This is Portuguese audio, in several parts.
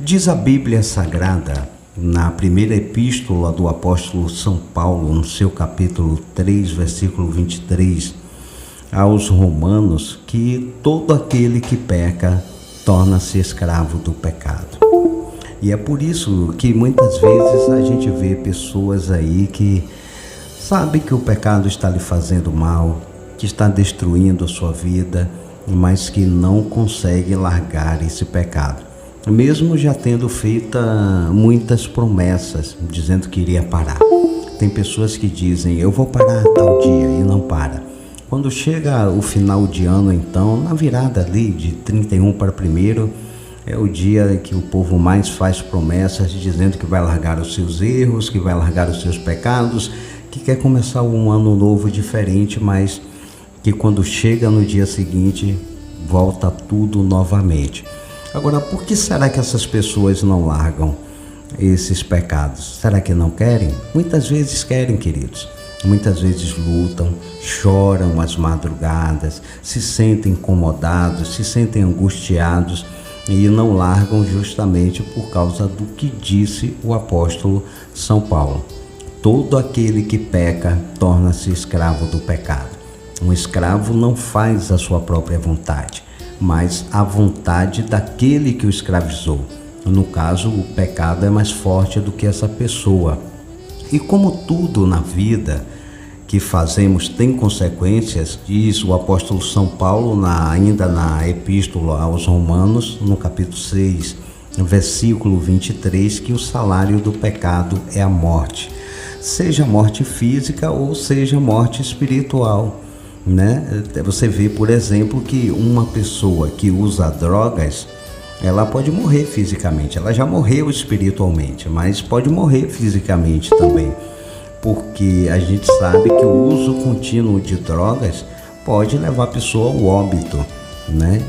Diz a Bíblia Sagrada, na primeira epístola do apóstolo São Paulo, no seu capítulo 3, versículo 23, aos Romanos, que todo aquele que peca torna-se escravo do pecado. E é por isso que muitas vezes a gente vê pessoas aí que sabem que o pecado está lhe fazendo mal, que está destruindo a sua vida, mas que não consegue largar esse pecado. Mesmo já tendo feito muitas promessas, dizendo que iria parar. Tem pessoas que dizem, eu vou parar tal dia, e não para. Quando chega o final de ano, então, na virada ali de 31 para 1º, é o dia que o povo mais faz promessas, dizendo que vai largar os seus erros, que vai largar os seus pecados, que quer começar um ano novo diferente, mas que quando chega no dia seguinte, volta tudo novamente. Agora, por que será que essas pessoas não largam esses pecados? Será que não querem? Muitas vezes querem, queridos. Muitas vezes lutam, choram às madrugadas, se sentem incomodados, se sentem angustiados e não largam justamente por causa do que disse o apóstolo São Paulo. Todo aquele que peca torna-se escravo do pecado. Um escravo não faz a sua própria vontade, mas a vontade daquele que o escravizou. No caso, o pecado é mais forte do que essa pessoa. E como tudo na vida que fazemos tem consequências, diz o apóstolo São Paulo, ainda na epístola aos Romanos, no capítulo 6, versículo 23, que o salário do pecado é a morte. Seja morte física ou seja morte espiritual. Você vê, por exemplo, que uma pessoa que usa drogas, ela pode morrer fisicamente, ela já morreu espiritualmente, mas pode morrer fisicamente também, porque a gente sabe que o uso contínuo de drogas pode levar a pessoa ao óbito,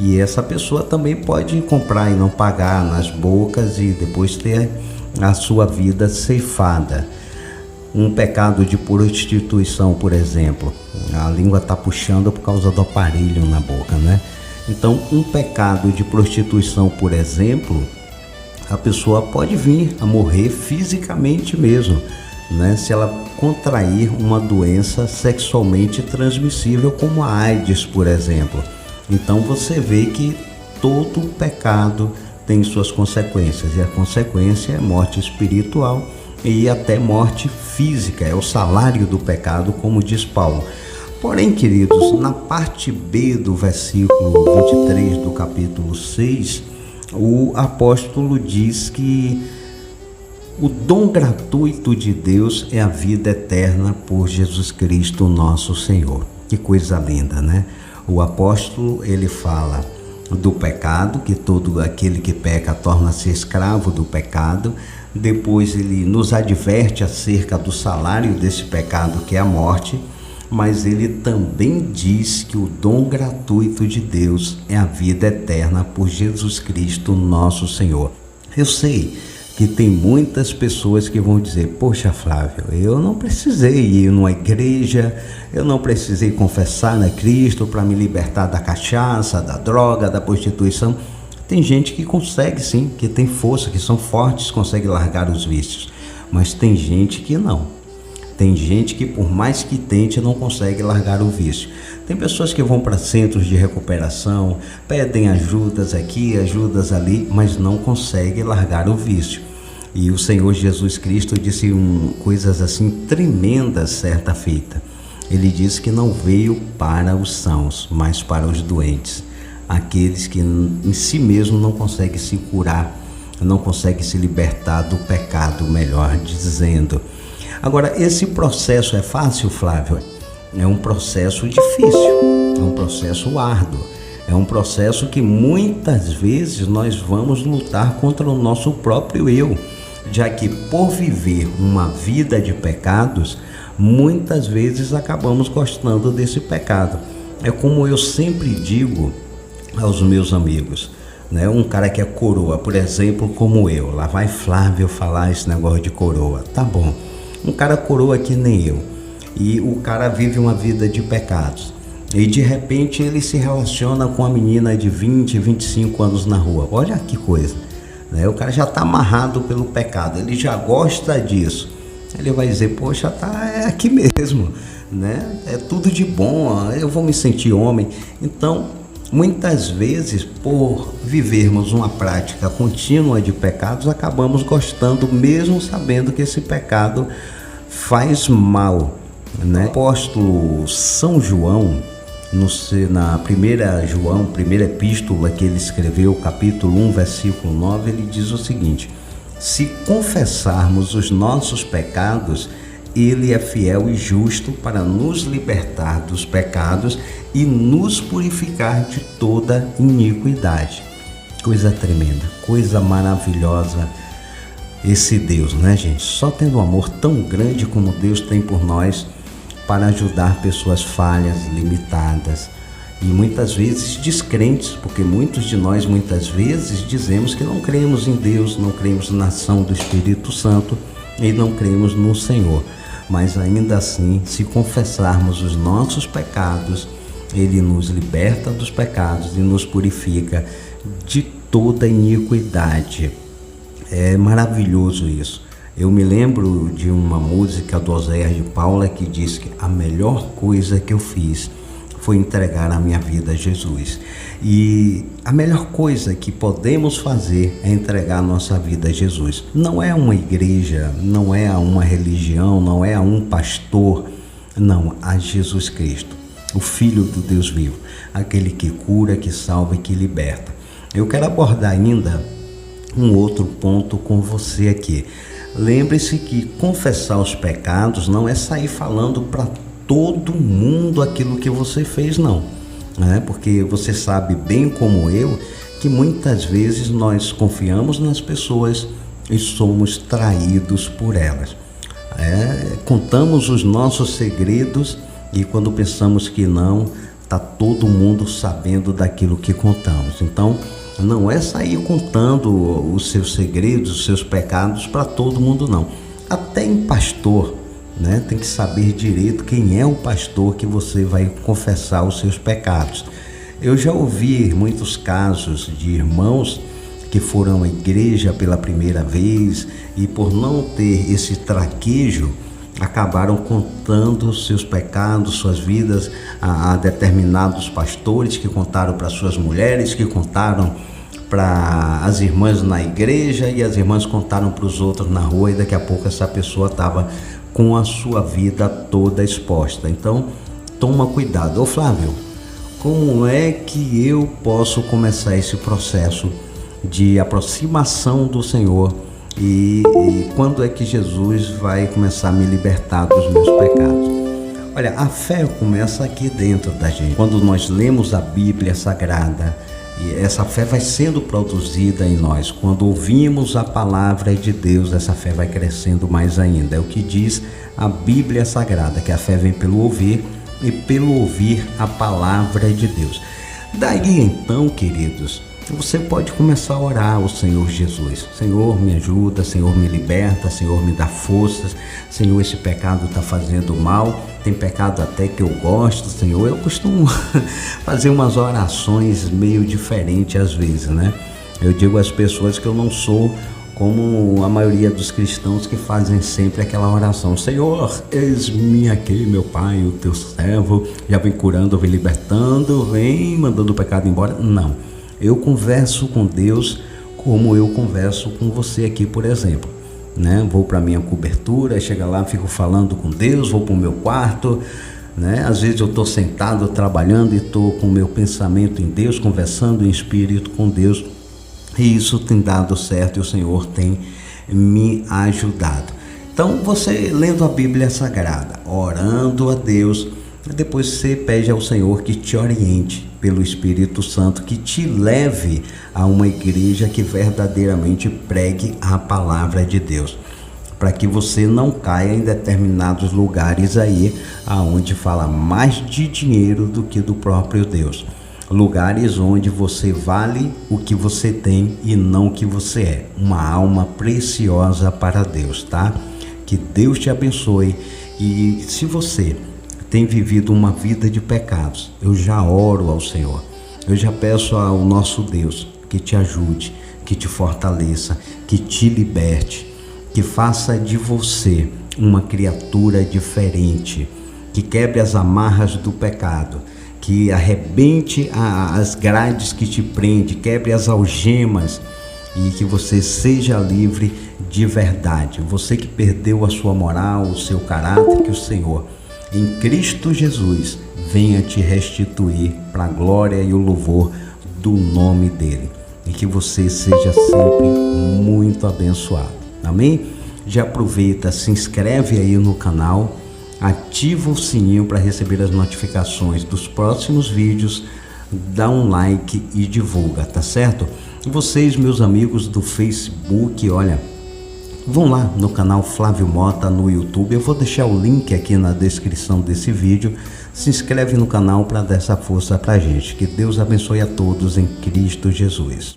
E essa pessoa também pode comprar e não pagar nas bocas e depois ter a sua vida ceifada. Um pecado de prostituição, por exemplo, a língua está puxando por causa do aparelho na boca, Então, um pecado de prostituição, por exemplo, a pessoa pode vir a morrer fisicamente mesmo, Se ela contrair uma doença sexualmente transmissível, como a AIDS, por exemplo. Então, você vê que todo pecado tem suas consequências, e a consequência é morte espiritual e até morte física, é o salário do pecado, como diz Paulo. Porém, queridos, na parte B do versículo 23 do capítulo 6, o apóstolo diz que o dom gratuito de Deus é a vida eterna por Jesus Cristo, nosso Senhor. Que coisa linda, O apóstolo, ele fala do pecado, que todo aquele que peca torna-se escravo do pecado. Depois ele nos adverte acerca do salário desse pecado, que é a morte, mas ele também diz que o dom gratuito de Deus é a vida eterna por Jesus Cristo, nosso Senhor. Eu sei que tem muitas pessoas que vão dizer, poxa, Flávio, eu não precisei ir numa igreja, eu não precisei confessar a Cristo para me libertar da cachaça, da droga, da prostituição. Tem gente que consegue sim, que tem força, que são fortes, consegue largar os vícios, mas tem gente que não. Tem gente que, por mais que tente, não consegue largar o vício. Tem pessoas que vão para centros de recuperação, pedem ajudas aqui, ajudas ali, mas não conseguem largar o vício. E o Senhor Jesus Cristo disse coisas assim tremendas certa feita. Ele disse que não veio para os sãos, mas para os doentes. Aqueles que em si mesmo não conseguem se curar, não conseguem se libertar do pecado, melhor dizendo. Agora, esse processo é fácil, Flávio? É um processo difícil, é um processo árduo, é um processo que muitas vezes nós vamos lutar contra o nosso próprio eu, já que por viver uma vida de pecados, muitas vezes acabamos gostando desse pecado. É como eu sempre digo aos meus amigos, Um cara que é coroa, por exemplo, como eu, lá vai Flávio falar esse negócio de coroa, tá bom. Um cara coroa que nem eu, e o cara vive uma vida de pecados, e de repente ele se relaciona com uma menina de 20, 25 anos na rua. Olha que coisa, né? O cara já está amarrado pelo pecado, ele já gosta disso. Ele vai dizer, poxa, é aqui mesmo, né? É tudo de bom, eu vou me sentir homem. Então, muitas vezes, por vivermos uma prática contínua de pecados, acabamos gostando, mesmo sabendo que esse pecado faz mal, né? O apóstolo São João, na primeira epístola que ele escreveu, capítulo 1, versículo 9, ele diz o seguinte: se confessarmos os nossos pecados, ele é fiel e justo para nos libertar dos pecados e nos purificar de toda iniquidade. Coisa tremenda, coisa maravilhosa esse Deus, né, gente? Só tendo um amor tão grande como Deus tem por nós para ajudar pessoas falhas, limitadas e muitas vezes descrentes, porque muitos de nós muitas vezes dizemos que não cremos em Deus, não cremos na ação do Espírito Santo e não cremos no Senhor. Mas ainda assim, se confessarmos os nossos pecados, Ele nos liberta dos pecados e nos purifica de toda iniquidade. É maravilhoso isso. Eu me lembro de uma música do Oséias de Paula que diz que a melhor coisa que eu fiz foi entregar a minha vida a Jesus. E a melhor coisa que podemos fazer é entregar a nossa vida a Jesus. Não é uma igreja, não é a uma religião, não é a um pastor, não, a Jesus Cristo, o Filho do Deus vivo, aquele que cura, que salva e que liberta. Eu quero abordar ainda um outro ponto com você aqui. Lembre-se que confessar os pecados não é sair falando para todo mundo aquilo que você fez, não, né? Porque você sabe bem como eu que muitas vezes nós confiamos nas pessoas e somos traídos por elas. Contamos os nossos segredos e quando pensamos que não, está todo mundo sabendo daquilo que contamos. Então, não é sair contando os seus segredos, os seus pecados para todo mundo, não. Até em pastor, né? Tem que saber direito quem é o pastor que você vai confessar os seus pecados. Eu já ouvi muitos casos de irmãos que foram à igreja pela primeira vez e por não ter esse traquejo, acabaram contando seus pecados, suas vidas a determinados pastores que contaram para suas mulheres, que contaram para as irmãs na igreja e as irmãs contaram para os outros na rua e daqui a pouco essa pessoa estava com a sua vida toda exposta. Então, toma cuidado. Ô Flávio, como é que eu posso começar esse processo de aproximação do Senhor e quando é que Jesus vai começar a me libertar dos meus pecados? Olha, a fé começa aqui dentro da gente. Quando nós lemos a Bíblia Sagrada, e essa fé vai sendo produzida em nós. Quando ouvimos a palavra de Deus, essa fé vai crescendo mais ainda. É o que diz a Bíblia Sagrada, que a fé vem pelo ouvir e pelo ouvir a palavra de Deus. Daí então, queridos, você pode começar a orar ao Senhor Jesus. Senhor, me ajuda, Senhor, me liberta, Senhor, me dá forças. Senhor, esse pecado está fazendo mal. Tem pecado até que eu gosto, Senhor. Eu costumo fazer umas orações meio diferentes às vezes, né? Eu digo às pessoas que eu não sou como a maioria dos cristãos que fazem sempre aquela oração: Senhor, eis-me aqui, meu Pai, o teu servo, já vem curando, vem libertando, vem mandando o pecado embora. Não. Eu converso com Deus como eu converso com você aqui, por exemplo, né? Vou para minha cobertura, chega lá, fico falando com Deus, vou para o meu quarto, né? Às vezes eu estou sentado trabalhando e estou com o meu pensamento em Deus, conversando em espírito com Deus, e isso tem dado certo e o Senhor tem me ajudado. Então, você lendo a Bíblia Sagrada, orando a Deus, depois você pede ao Senhor que te oriente pelo Espírito Santo, que te leve a uma igreja que verdadeiramente pregue a palavra de Deus, para que você não caia em determinados lugares aí, aonde fala mais de dinheiro do que do próprio Deus. Lugares onde você vale o que você tem e não o que você é. Uma alma preciosa para Deus, tá? Que Deus te abençoe. E se você tem vivido uma vida de pecados, eu já oro ao Senhor, eu já peço ao nosso Deus que te ajude, que te fortaleça, que te liberte, que faça de você uma criatura diferente, que quebre as amarras do pecado, que arrebente as grades que te prende, quebre as algemas e que você seja livre de verdade. Você que perdeu a sua moral, o seu caráter, que o Senhor, em Cristo Jesus, venha te restituir para a glória e o louvor do nome dele. E que você seja sempre muito abençoado. Amém? Já aproveita, se inscreve aí no canal, ativa o sininho para receber as notificações dos próximos vídeos, dá um like e divulga, tá certo? Vocês, meus amigos do Facebook, olha, vão lá no canal Flávio Mota no YouTube, eu vou deixar o link aqui na descrição desse vídeo. Se inscreve no canal para dar essa força pra gente. Que Deus abençoe a todos em Cristo Jesus.